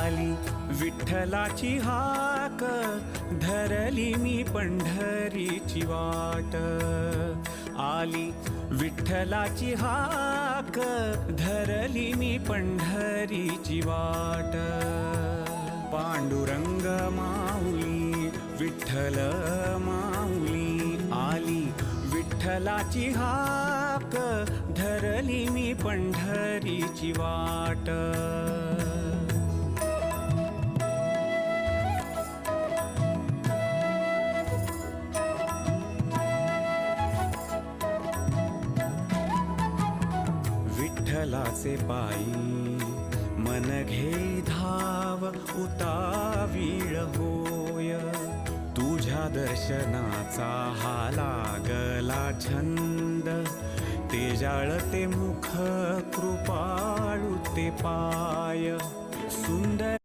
आली विठ्ठलाची हाक, धरली मी पंढरीची वाट. आली विठ्ठलाची हाक, धरली मी पंढरीची वाट. पांडुरंग माऊली विठ्ठल माऊली, आली विठ्ठलाची हाक, धरली मी पंढरीची वाट. विठ्ठलाचे पायी मन घे धाव, उतावीळ होय. तुझ्या दर्शनाचा हा लागला छंद, ते जाळते मुख कृपाळू ते पाय. सुंदर